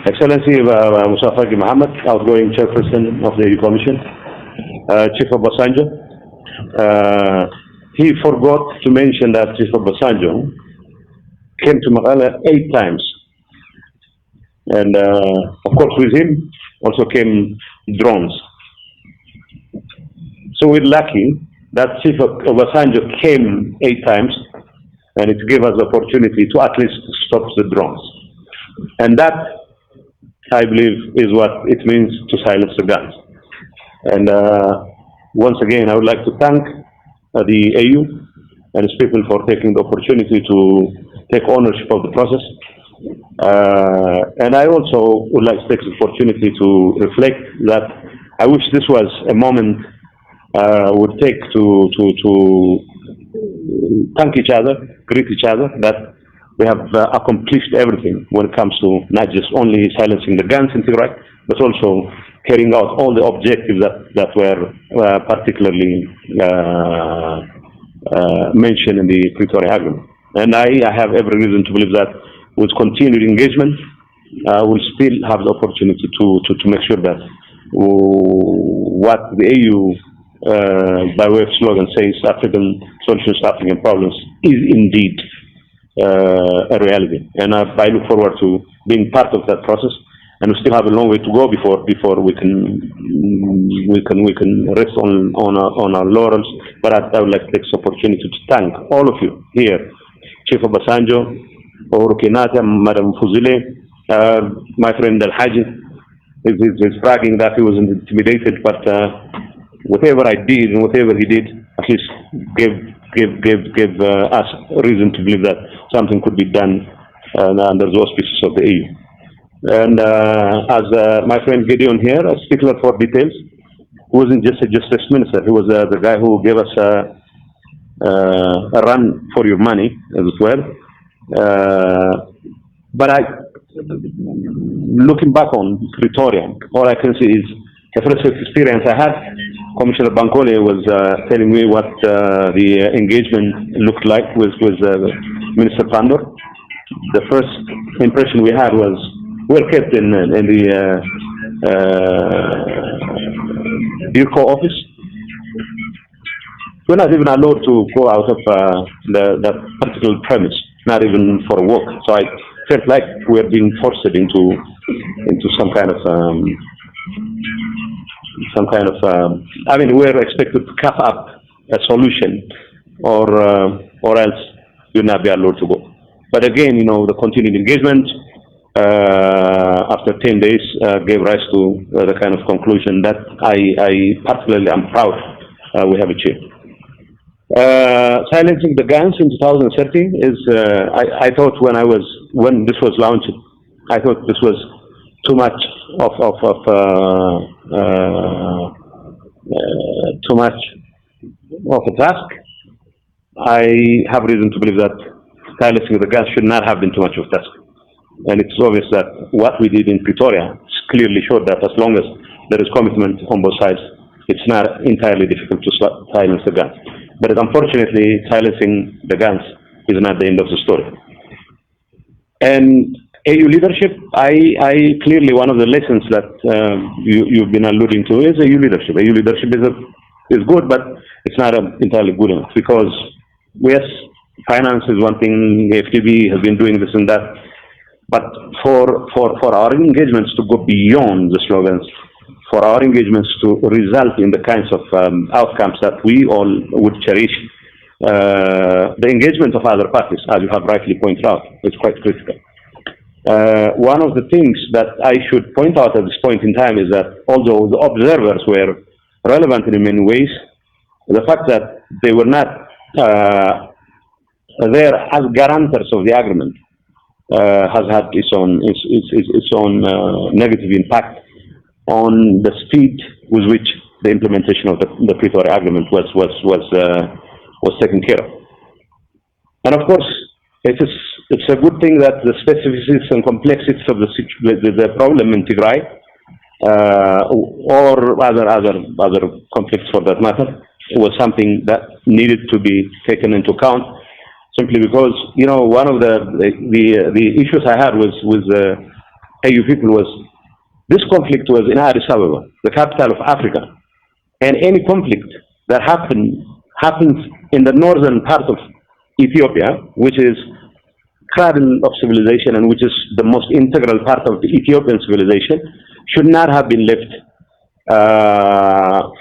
Excellency Musafaki Mohammed, outgoing chairperson of the EU Commission, Chief Obasanjo. He forgot to mention that Chief Obasanjo came to Mekelle 8 times. And of course with him also came drones. So we're lucky that Chief Obasanjo came 8 times, and it gave us the opportunity to at least stop the drones. And that, I believe, is what it means to silence the guns. And once again, I would like to thank the AU and its people for taking the opportunity to take ownership of the process. And I also would like to take the opportunity to reflect that I wish this was a moment would take to thank each other, greet each other, that we have accomplished everything when it comes to not just only silencing the guns in Tigray, but also carrying out all the objectives that were particularly mentioned in the Pretoria Agreement. And I have every reason to believe that with continued engagement, we'll still have the opportunity to make sure that what the AU, by way of slogan, says African solutions to African problems, is indeed a reality. And I look forward to being part of that process. And we still have a long way to go before we can rest on our laurels. But I would like to take this opportunity to thank all of you here, Chief Obasanjo, Uhuru Kenyatta, Madam Fuzile, my friend Al Haji. He's bragging that he wasn't intimidated, but whatever I did and whatever he did, at least gave us reason to believe that something could be done under the auspices of the EU. And as my friend Gideon here, a stickler for details, who wasn't just a justice minister, he was the guy who gave us a run for your money, as it were. But looking back on Pretoria, all I can see is the first experience I had. Commissioner Bankole was telling me what the engagement looked like with Minister Pandor. The first impression we had was we were kept in the DIRCO office. We're not even allowed to go out of that particular premise, not even for a walk. So I felt like we were being forced into some kind of I mean, we were expected to cap up a solution, or else you'll not be allowed to go. But again, the continued engagement after 10 days gave rise to the kind of conclusion that I particularly am proud we have achieved. Silencing the guns in 2013 is, I thought when this was launched, I thought this was too much of a task. I have reason to believe that silencing the guns should not have been too much of a task. And it's obvious that what we did in Pretoria clearly showed that as long as there is commitment on both sides, it's not entirely difficult to silence the guns. But unfortunately, silencing the guns is not the end of the story. And AU leadership, I clearly, one of the lessons that you've been alluding to is AU leadership. AU leadership is good, but it's not entirely good enough, because yes, finance is one thing, FTB has been doing this and that, but for our engagements to go beyond the slogans, for our engagements to result in the kinds of outcomes that we all would cherish, the engagement of other parties, as you have rightly pointed out, is quite critical. One of the things that I should point out at this point in time is that although the observers were relevant in many ways, the fact that they were not there as guarantors of the agreement has had its own negative impact on the speed with which the implementation of the Pretoria Agreement was taken care of. And of course, it's a good thing that the specificities and complexities of the problem in Tigray, or other conflicts for that matter, was something that needed to be taken into account. Simply because one of the issues I had was with AU people was, this conflict was in Addis Ababa, the capital of Africa. And any conflict that happens in the northern part of Ethiopia, which is cradle of civilization and which is the most integral part of the Ethiopian civilization, should not have been left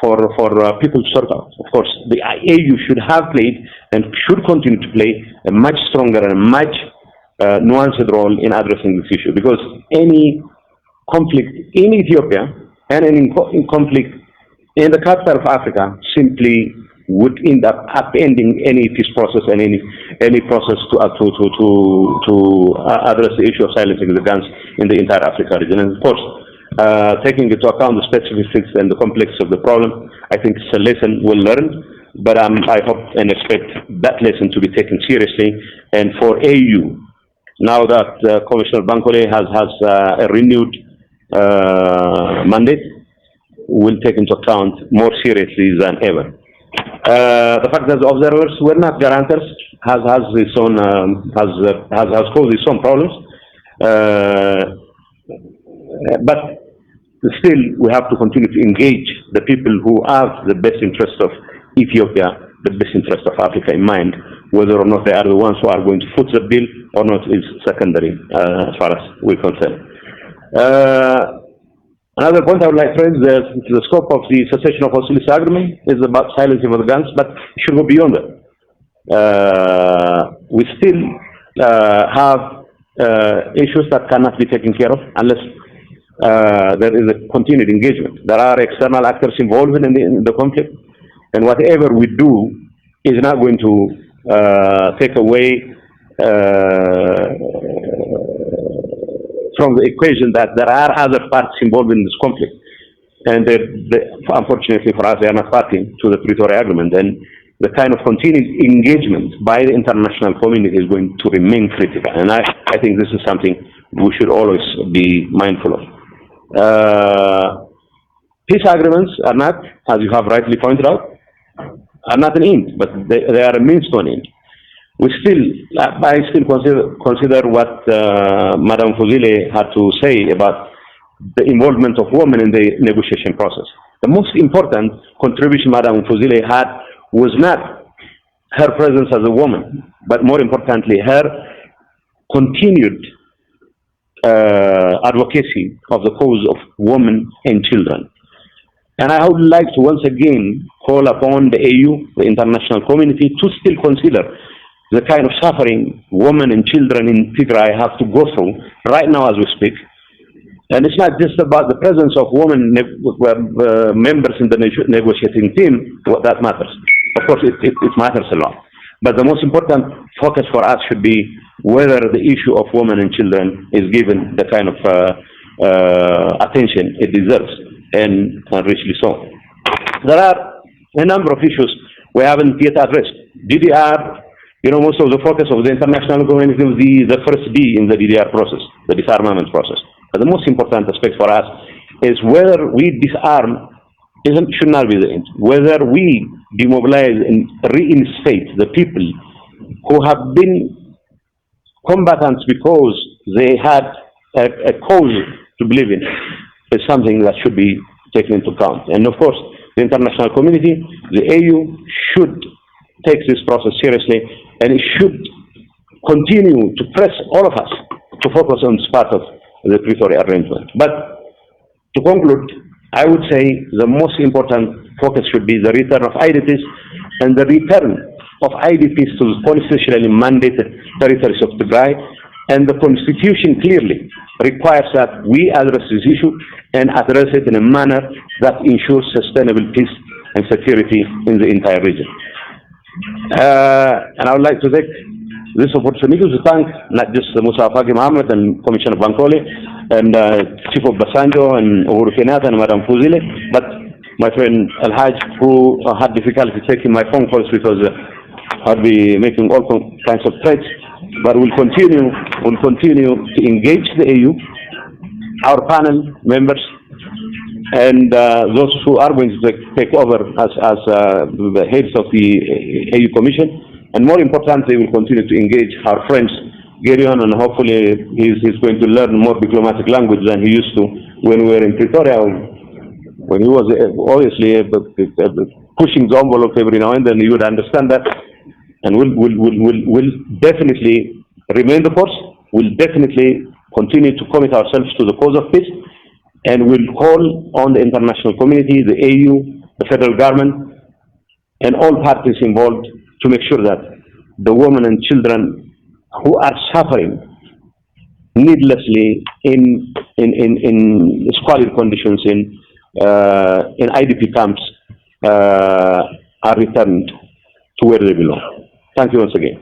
for people to sort out. Of course, the AU should have played and should continue to play a much stronger and much nuanced role in addressing this issue, because any conflict in Ethiopia and any conflict in the capital of Africa simply would end up upending any peace process and any process to address the issue of silencing the guns in the entire Africa region. And of course, taking into account the specificities and the complexity of the problem, I think it's a lesson we'll learn, but I hope and expect that lesson to be taken seriously. And for AU, now that Commissioner Bankole has a renewed mandate, will take into account more seriously than ever. The fact that the observers were not guarantors has caused its own problems, but still we have to continue to engage the people who have the best interest of Ethiopia, the best interest of Africa in mind. Whether or not they are the ones who are going to foot the bill or not is secondary as far as we're concerned. Another point I would like to raise is the scope of the cessation of hostility agreement is about silencing of the guns, but it should go beyond that. We still have issues that cannot be taken care of unless there is a continued engagement. There are external actors involved in the conflict, and whatever we do is not going to take away from the equation that there are other parts involved in this conflict, and unfortunately for us, they are not party to the Pretoria Agreement. And the kind of continued engagement by the international community is going to remain critical. And I think this is something we should always be mindful of. Peace agreements are not, as you have rightly pointed out, are not an end, but they are a means to an end. I still consider what Madam Fuzile had to say about the involvement of women in the negotiation process. The most important contribution Madam Fuzile had was not her presence as a woman, but more importantly, her continued advocacy of the cause of women and children. And I would like to once again call upon the AU, the international community, to still consider the kind of suffering women and children in Tigray have to go through right now as we speak. And it's not just about the presence of women members in the negotiating team that matters. Of course, it matters a lot. But the most important focus for us should be whether the issue of women and children is given the kind of attention it deserves, and richly so. There are a number of issues we haven't yet addressed. DDR, most of the focus of the international community was the first D in the DDR process, the disarmament process. But the most important aspect for us is whether we disarm should not be the end. Whether we demobilize and reinstate the people who have been combatants because they had a cause to believe in is something that should be taken into account. And of course, the international community, the AU, should take this process seriously, and it should continue to press all of us to focus on this part of the Pretoria arrangement. But to conclude, I would say the most important focus should be the return of IDPs and the return of IDPs to the constitutionally mandated territories of Tigray. And the Constitution clearly requires that we address this issue and address it in a manner that ensures sustainable peace and security in the entire region. And I would like to take this opportunity to thank not just Musa Faki Mohammed and Commissioner Bankole and Chief of Basanjo and Uhuru Kenyatta and Madam Fuzile, but my friend Al Haj, who had difficulty taking my phone calls because I'd be making all kinds of threats. But we'll continue to engage the AU, our panel members, and those who are going to take over as the heads of the AU Commission. And more importantly, we'll continue to engage our friends Gideon, and hopefully he's going to learn more diplomatic language than he used to when we were in Pretoria, when he was obviously pushing the envelope every now and then. You would understand that, and we'll definitely remain the course. We'll definitely continue to commit ourselves to the cause of peace, and we'll call on the international community, the AU, the federal government, and all parties involved to make sure that the women and children who are suffering needlessly in squalid conditions in IDP camps are returned to where they belong. Thank you once again.